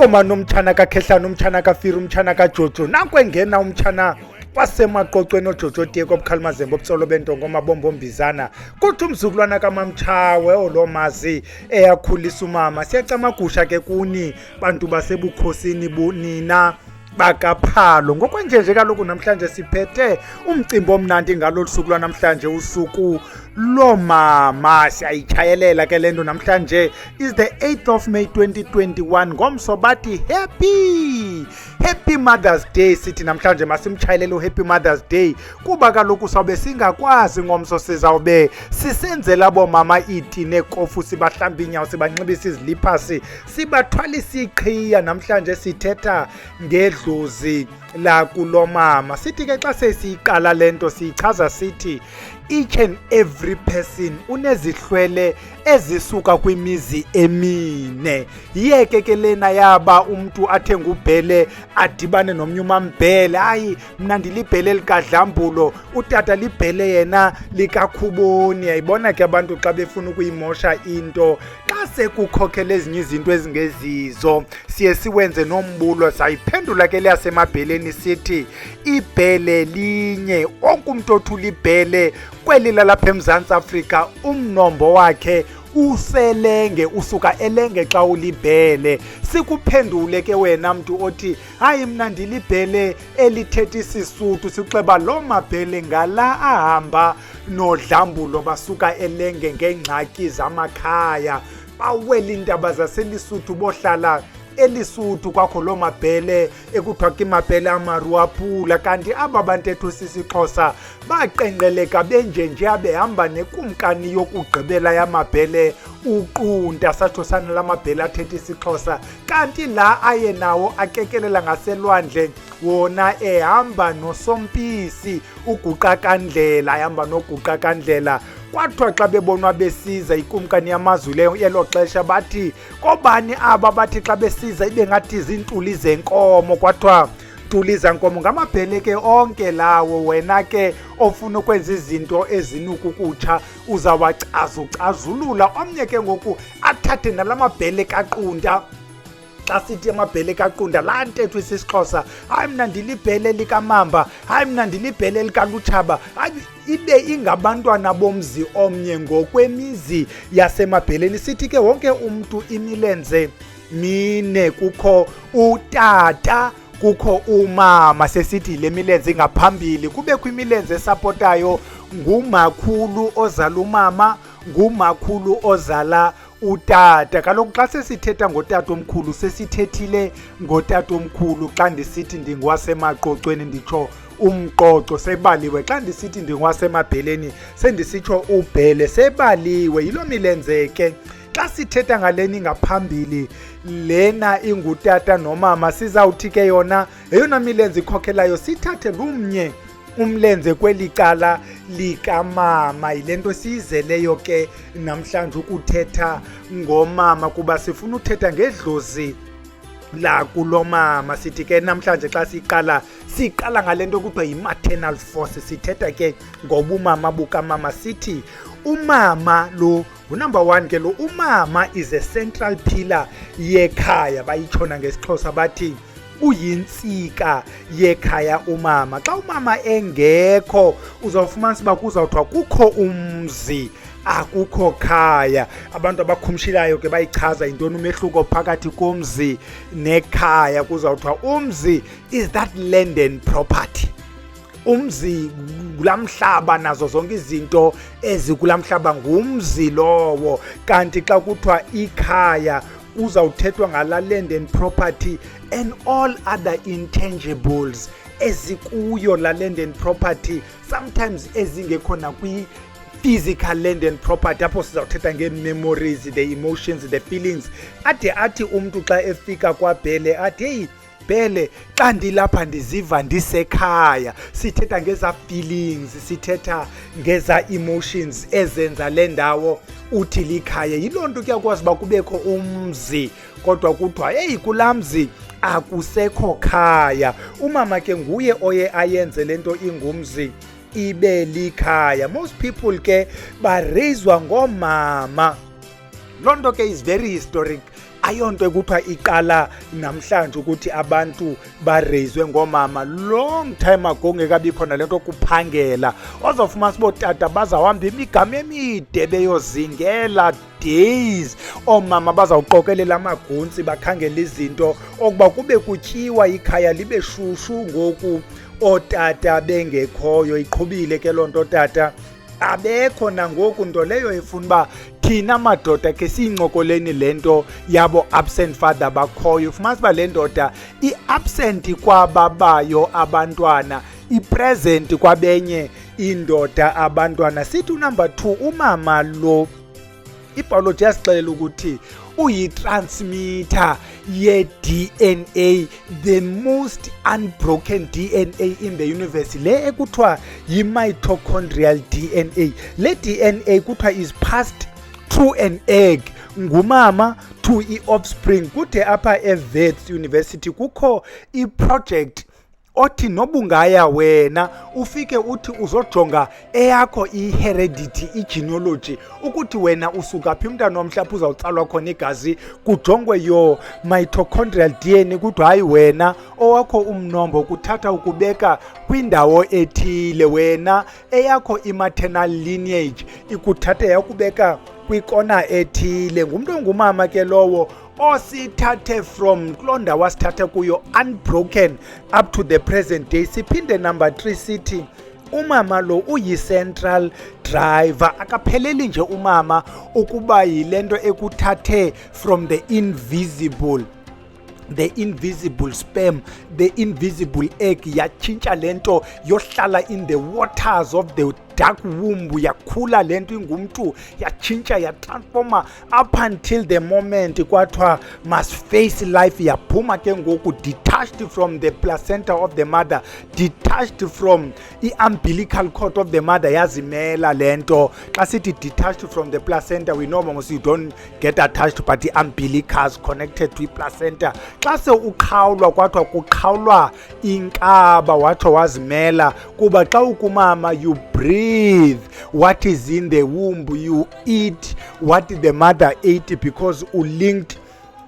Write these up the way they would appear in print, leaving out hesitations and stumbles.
komana umtshana kaKhehlana, umtshana kaFiri, umtshana kaJojo, nakwengena umtshana wasemaqoqweni oJojo Teko obukhalimazembe obutsolo bentongo mabombombizana kuthi umzukulwana kaMamtshawe olomazi eyakhulisa umama. Siyacamagusha ke kuni bantu basebukhosini bunina bakaPhalo. Ngokwenjenje kaloku namhlanje siphethe umcimbi omnandi ngalolu suku lwanamhlanje, usuku lomama. Siyayichayelela ke lento namhlanje is the 8th of May 2021. Ngomso bathi happy Mother's Day. Sithi namhlanje masimchayelele Happy Mother's Day kuba kaloku sawube singakwazi ngomso sizawube sisenzela bomama iti nekofu, sibahlamba inyawo, sibanxibisa iziliphasi, sibathwalisa iqhiya. Namhlanje sithetha ngedlozi la kulomama. Sithi ke xa sesiyiqala lento siyichaza sithi each and every person unezihlwele ezisuka kwimizi emine. Yeke ke lena yaba umntu athenga ubhele adibane nomnye umambhele, hayi mna ndilibhele likadlambulo, utata libhele yena likakhuboni. Yayibona ke abantu xa befuna ukuyimosha into, xa sekukhokhela ezinye izinto ezingezizo siye siwenze nombulo. Sayiphendula ke leyasemabheleni sithi ibhele linye, wonke umuntu othula ibhele kweli lalapha eMzantsi Afrika umnombo wakhe uselenge, usuka elenge xa ulibhele. Sikuphendule ke wena mntu othi hayi mna ndilibhele elithetha isiSuthu, sixeba lo mabhele ngala ahamba nodlambulo basuka elenge ngengxaki zamakhaya, bawela iintaba zaselisuthu bohlala elisuthu. Kwakho lo mabhele ekuthiwa ke mabhele amaruaphula, kanti aba bantetho sisiXhosa baqenqeleka benjenje abehamba nekumkani yokugqibela yamabhele uqunta, satsho sana la mabhele athetha isiXhosa. Kanti la aye nawo akekelela ngaselwandle wona ehamba nosompisi uguqakandlela, ehamba noguqakandlela. Kwathiwa xa bebonwa besiza ikumkani yamazulu yelo xesha bathi kobani aba bathi xa besiza ibe ngathi zintuli zenkomo. Kwathiwa ntuli zenkomo ngamabhele ke onke lawo. Wena ke ofuna ukwenza izinto ezinukukutsha ucazulula omnye ke ngoku athathe nalamabhele kaqunda. Xa sithi amabhele kaqunda laa ntetho isisiXhosa, hayi mna ndilibhele likamamba, hayi mna ndilibhele likalutshaba, hayi ibe ingabantwana bomzi omnye ngokwemizi yasemabheleni. Sithi ke wonke umntu imilenze mine, kukho utata, kukho umama. Sesithi le milenze ingaphambili, kubekho imilenze esapotayo, ngumakhulu ozala umama, ngumakhulu ozala utata. Kaloku xa sesithetha ngotata omkhulu sesithethile ngotata omkhulu. Xa ndisithi ndingowasemaqoqweni nditsho umqoqo, sebaliwe. Xa ndisithi ndingowasemabheleni sendisitsho ubhele, sebaliwe. Yiloo milenze ke xa sithetha ngaleni ngaphambili lena ingutata nomama, sizawuthi ke yona yeyona milenze ikhokhelayo sithathe lumnye umlenze kweli cala likamama. Yile nto siyizeleyo ke namhlanje ukuthetha ngomama, kuba sifuna uthetha ngedlozi la kulomama. Sithi ke namhlanje xa siqala ngale nto kuthiwa yi-maternal force, sithetha ke ngobumama bukamama. Sithi umama lo number 1 ke lo umama is a central pillar yekhaya. Bayitshona ngesiXhosa bathi uyintsika yekhaya umama. Xa umama engekho uzawufumanisa uba kuzawuthiwa kukho umzi akukho khaya. Abantu abakhumshilayo ke bayichaza intoni umehluko phakathi komzi nekhaya. Kuzawuthiwa umzi is that land and property. Umzi kulamhlaba, nazo zonke izinto ezikulamhlaba ngumzi lowo. Kanti xa kuthiwa ikhaya uzawuthethwa ngala land and property and all other intangibles ezikuyo la land and property, sometimes ezingekho nakwi-physical land and property. Apho sizawuthetha ngee-memories, the emotions, the feelings. Athi umntu xa efika kwabhele athi heyi bhele, xa ndilapha ndiziva ndisekhaya. Sithetha ngeza feelings, sithetha ngeza emotions ezenza le ndawo uthi likhaya. Yiloo nto kuyakwazi uba kubekho umzi kodwa kuthiwa heyi kulaa mzi akusekho khaya. Umama ke nguye oye ayenze le nto ingumzi ibe likhaya. Most people ke bareyizwa ngoomama. Loo nto ke is very historic ayonto ekuthiwa iqala namhlanje ukuthi abantu bareyizwe ngoomama. Long time ago ngekabi khona lento kuphangela, ozofumana sibotata bazawuhamba imigama emide beyozingela days. Oomama bazawuqokelela amaguntsi bakhangela izinto okuba kube kutyiwa ikhaya libe shushu. Ngoku ootata bengekhoyo, iqhubile ke loo nto, tata abekho nangoku, nto leyo ifuna uba thina madoda ke siyincokoleni le nto yabo absent father bakhoyo. Ufumanisa uba le ndoda i-absent kwababayo abantwana, i-present kwabenye indoda abantwana. Sithi unumber 2, umama lo ibhayoloji yasixelela ukuthi uyi-transmitter ye-DNA, the most unbroken DNA in the universe, le ekuthiwa yi-mitochondrial DNA. Le DNA kuthiwa is passed through an egg, ngumama to i-offspring. Kude apha eWits University kukho i-project othi nobungaya wena ufike uthi uzojonga eyakho i-heredity, i-genealogy, ukuthi wena usuka phi, umntana omhlapha uzawutsalwa khona igazi, kujongwe your mitochondrial DNA, ukuthi hayi wena owakho umnombo kuthatha ukubeka kwindawo ethile, wena eyakho i-maternal lineage ikuthatha yakubeka kwikona ethile. Ngumntu ongumama ke lowo osithathe from kuloo ndawo asithathe kuyo unbroken up to the present day. Siphinde number 3 sithi umama lo uyi-central driver, akapheleli nje umama ukuba yile nto ekuthathe from the invisible sperm, the invisible egg, yatshintsha lento yohlala in the waters of the dark womb, yakhula lento ingumntu, yatshintsha, yatransforma up until the moment kwathiwa must face life. Yaphuma ke ngoku detached from the placenta of the mother, detached from i-umbilical cord of the mother, yazimela lento. Xa sithi detached from the placenta, we know mos you don't get attached, but the-umbilicus connected to i-placenta. Xa se uqhawulwa kwathiwa kuqhawulwa inkaba, watsho wazimela, kuba xa ukumama you breathe what is in the womb, you eat what the mother ate, because ulinked.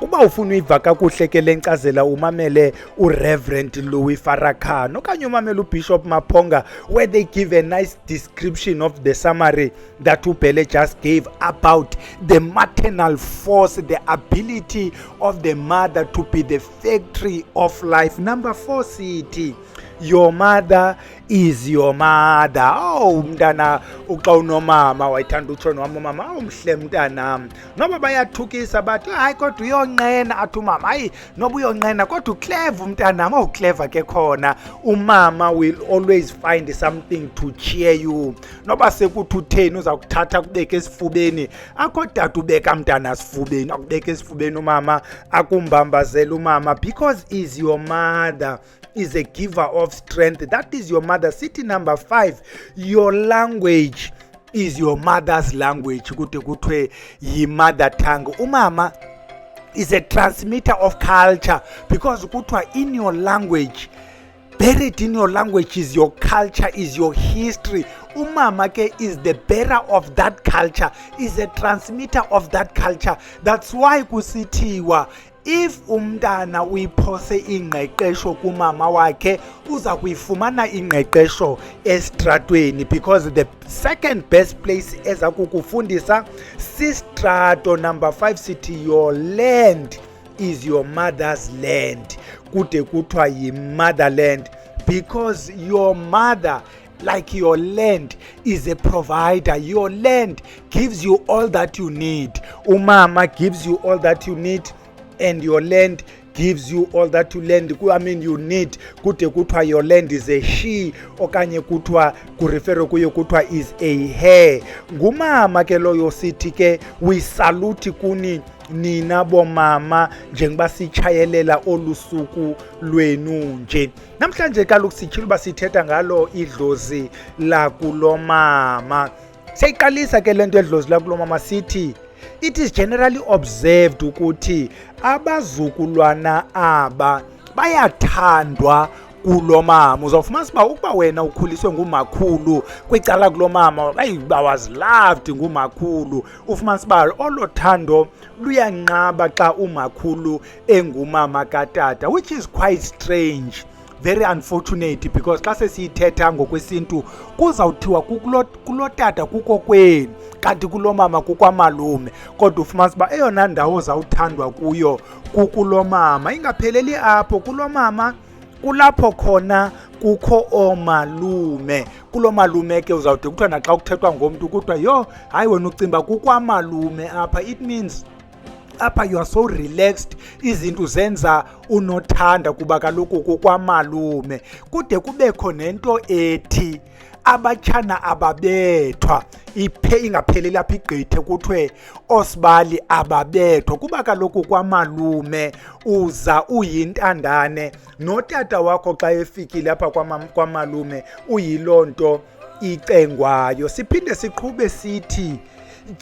Uba ufuna uyiva kakuhle ke le nkcazela umamele uReverend Louis Farrakhan okanye umamele uBishop Maponga, where they give a nice description of the summary that uBhele just gave about the maternal force, the ability of the mother to be the factory of life. Number 4 sithi your mother is your mother. Oh mntana, uxa unomama wayithanda utsho nomama, umhle mntanam, noba bayathukisa bathi hayi kodwa uyonqena, athi umama hayi noba uyonqena kodwa uclever mntanam. Clever ke khona, umama will always find something to cheer you. Noba sekuthi utheni uza kuthatha kubeka esifubeni, akho dada ubeka mntana esifubeni, akubeka esifubeni umama, akumbambazela umama, because is your mother, is a giver of strength. That is your mother. City number 5, your language is your mother's language. Kude kuthiwe yi-mother tongue. Umama is a transmitter of culture, because kuthiwa in your language, buried in your language is your culture, is your history. Umama ke is the bearer of that culture, is a transmitter of that culture. That's why kusithiwa if umntana uyiphose ingqeqesho kumama wakhe, uza kuyifumana ingqeqesho estratweni, because the second best place eza kukufundisa sistrato. Number 5 sithi your land is your mother's land. Kude kuthiwa yi-motherland, because your mother, like your land, is a provider. Your land gives you all that you need. Umama gives you all that you need, and your land gives you all that you need. Kude kuthiwa your land is a she, okanye kuthiwa kurefere kuyo kuthiwa is a her. Ngumama ke loyo sithi ke we salute kuni nina bomama njengoba sichayelela olusuku lwenu nje. Namhlanje kaloku sitshilo uba sithetha ngalo idlozi lakulomama. Siyayiqalisa ke lento edlozi lakulomama sithi it is generally observed ukuthi abazukulwana aba bayathandwa kulomama. Uzawufumanisa uba ukuba wena ukhuliswe ngumakhulu kwicala kulomama, was loved ngumakhulu, ufumanisa uba olo thando luyanqaba xa umakhulu engumama katata, which is quite strange, very unfortunate, because xa sesiyithetha ngokwesintu kuzawuthiwa kulotata kukokwenu kanti kulomama kukwamalume, kodwa ufumanisa uba eyona ndawo zawuthandwa kuyo kukulomama. Ingapheleli apho, kulomama kulapho khona kukho oomalume. Kulomalume ke uzawude kuthiwa naxa kuthethwa ngomntu kuthiwa yho, hayi wena ucimba kukwamalume apha. It means apha you are so relaxed, izinto zenza unothanda kuba kaloku kukwamalume. Kude kubekho nento ethi abatshana ababethwa, ingapheleli apha igqithe kuthiwe osibali ababethwa, kuba kaloku kwamalume uza uyintandane notata wakho xa efikile apha kwamalume uyiloo nto icengwayo. Siphinde siqhube sithi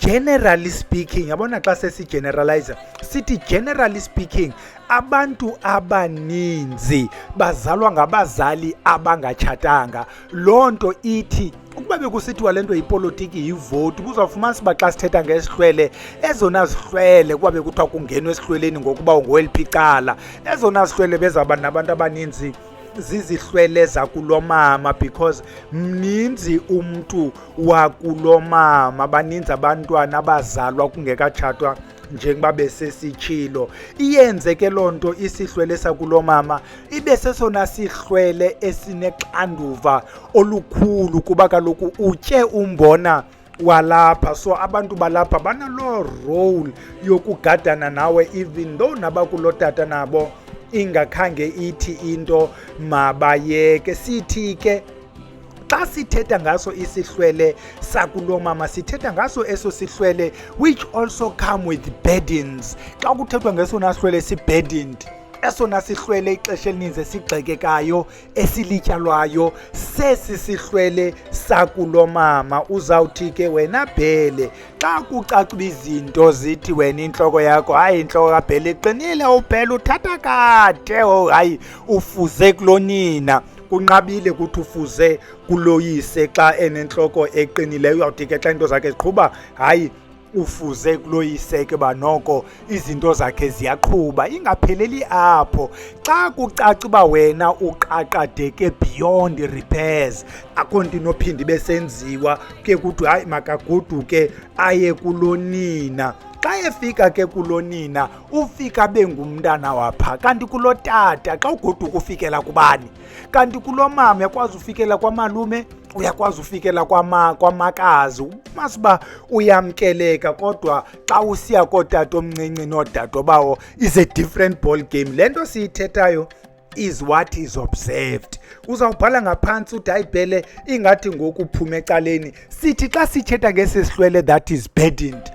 generally speaking, yabona xa sesigeneralize sithi generally speaking abantu abaninzi bazalwa ngabazali abangatshatanga. Loo nto ithi ukuba bekusithiwa le nto yipolitiki yivoti, kuzawufumanisa uba xa sithetha ngesihlwele, ezona zihlwele kuba bekuthiwa kungenwe esihlweleni ngokuba ungoweliphi icala, ezona zihlwele bezawuba nabantu abaninzi zizihlwele zakulomama, because mninzi umntu wakulomama, baninzi abantwana abazalwa kungekatshatwa njengoba besesitshilo. Iyenze ke loo nto isihlwele sakulomama ibe sesona sihlwele esinexanduva olukhulu, kuba kaloku utye umbona walapha. So abantu balapha banaloo role yokugadana nawe, even though nabakulotata nabo ingakhange ithi into mabayeke. Sithi ke xa sithetha ngaso isihlwele sakulomama sithetha ngaso eso sihlwele which also come with burdens. Xa kuthethwa ngesona sihlwele si-burdened, esona sihlwele ixesha elininzi esigxekekayo esilityalwayo sesi sihlwele sakulomama. Uzawuthi ke wena Bhele, xa kucacwa izinto zithi wena intloko yakho, hayi intloko kaBhele iqinile, uBhele uthatha kade, hayi ufuze kulonina, kunqabile ukuthi ufuze kuloyise xa enentloko eqinileyo. Uyawuthi ke xa into zakhe ziqhuba, hayi ufuze kuloyiseke ba noko izinto zakhe ziyaqhuba. Ingapheleli apho, xa kucaca uba wena uqaqadeke beyond repairs, akho nto inophinda ibe senziwa, ke kuthi hayi makagoduke aye kulonina. Xa efika ke kulonina ufika bengumntana wapha, kanti kulotata xa ugoduka ufikela kubani? Kanti kulomama uyakwazi ufikela kwamalume, uyakwazi ufikela kwamakazi, masiba uyamkeleka. Kodwa xa usiya kootata omncinci noodade bawo is a different ball game. Le nto siyithethayo is what is observed. Uzawubhala ngaphantsi uthi hayi Bhele, ingathi ngoku uphume ecaleni. Sithi xa sithetha ngesi sihlwele that is burdened,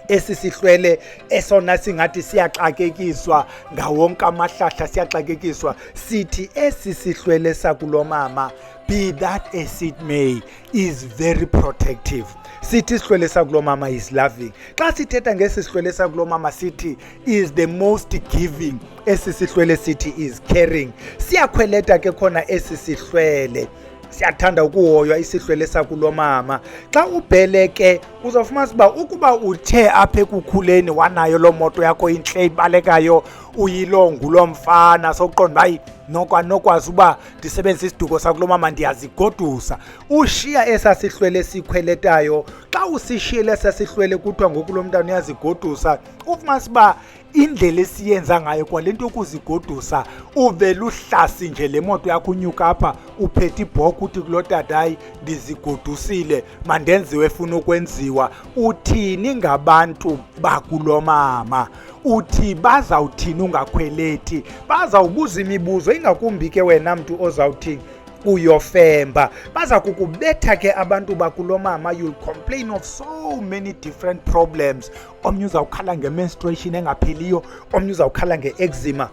esi sihlwele esona singathi siyaxakekiswa ngawonke amahlahla, siyaxakekiswa, sithi esi sihlwele sakulomama, be that as it may, is very protective. Sithi isihlwele sakulomama is loving. Xa sithetha ngesi sihlwele sakulomama sithi is the most giving. Esi sihlwele sithi is caring. Siyakhweleta ke khona esi sihlwele, siyathanda ukuhoywa isihlwele sakulomama. Xa uBhele ke uzawufumanisa uba ukuba uthe apha ekukhuleni wanayo loo moto yakho intle ibalekayo, uyilongu lo mfana, sokuqonda hayi nokwazi uba ndisebenzisa isiduko sakulomama ndiyazigodusa, ushiya esa sihlwele sikhweletayo. Xa usishiyele esa sihlwele kuthiwa ngoku lo mntana uyazigodusa, ufumanisa uba indlela esiyenza ngayo kwale nto yokuzigodusa, uvele uhlasi nje le moto yakho unyuka apha uphethe ibhokhwe uthi kulotata hayi ndizigodusile, mandenziwe efuna ukwenziwa. Uthini ngabantu bakulomama? Uthi bazawuthini ungakhwelethi? Bazawubuza imibuzo, ingakumbi ke wena mntu ozawuthi uyofemba. Baza kukubetha ke abantu bakulomama, you'll complain of so many different problems. Omnye uzawukhala nge-menstruation engapheliyo, omnye uzawukhala nge-eczema,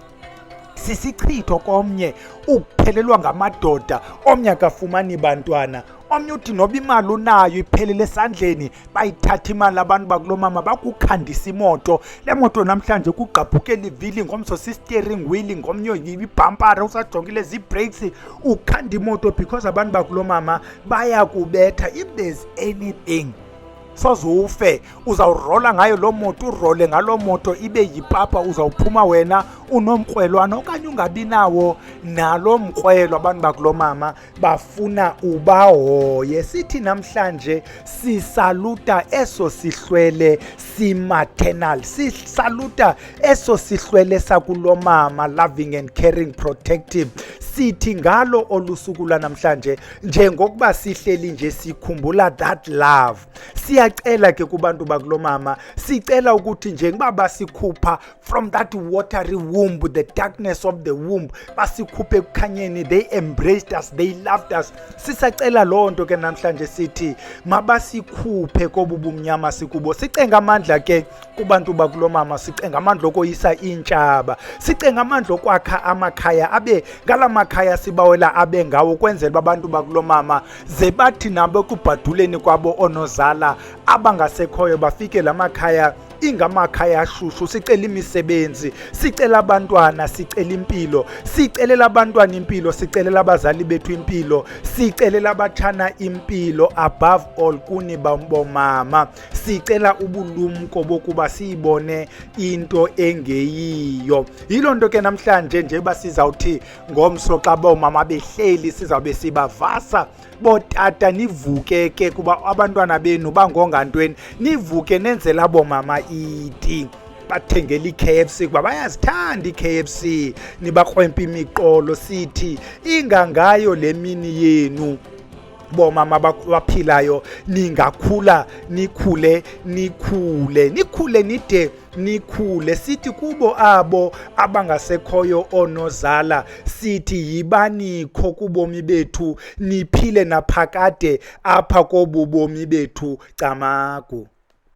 sisichitho komnye, ukuphelelwa ngamadoda, omnye akafumani bantwana, omnye uthi noba imali unayo iphelele esandleni bayithatha imali abantu bakulomama bakukhandisa imoto. Le moto namhlanje kugqabhukela ivili, ngomso si-steering wheel, ngomnye ibhampara usajongile zii-brakes, ukhanda imoto because abantu bakulomama bayakubetha. If there's anything soze ufe, uzawurola ngayo loo moto, urole ngaloo moto ibe yipapa, uzawuphuma wena unomkrwelwana okanye ungabi nawo nalo mkrwelo. Abantu bakulomama bafuna ubahoye. Sithi namhlanje sisaluta eso sihlwele simaternal, sisaluta eso sihlwele sakulomama, loving and caring, protective. Sithi ngalo olusuku namhlanje, njengokuba sihleli nje sikhumbula that love, siyacela ke kubantu bakulomama, sicela ukuthi njengoba basikhupha from that watery womb, the darkness of the womb, basikhuphe ekukhanyeni, they embraced us, they loved us. Sisacela loo nto ke namhlanje sithi mabasikhuphe kobubumnyama sikubo. Sicenga amandla ke kubantu bakulomama, sicenga amandla okoyisa intshaba, sicenga amandla okwakha amakhaya abe ngala makhaya sibawela abe ngawo, kwenzela abantu bakulomama ze bathi nabo kubhaduleni kwabo onozala abangasekhoyo bafike la makhaya ingamakhaya ashushu. Sicela imisebenzi, sicela abantwana, sicela impilo, sicelela abantwana impilo, sicelela abazali bethu impilo, sicelela abatshana impilo, above all kuni bomama sicela ubulumko bokuba siyibone into engeyiyo. Yilo nto ke namhlanje nje basizawuthi ngomso xa bomama behleli sizawube sibavasa, botata nivuke ke kuba abantwana benu bangonga ntweni, nivuke nenzela bomama iti, bathengela i-KFC kuba bayazithanda i-KFC, nibakrwempa imiqolo. Sithi ingangayo le mini yenu bomama baphilayo, ningakhula nikhule nide nikhule. Sithi kubo abo abangasekhoyo onozala, sithi yibanikho kubomi bethu, niphile naphakade apha kobubomi bethu. Camagu.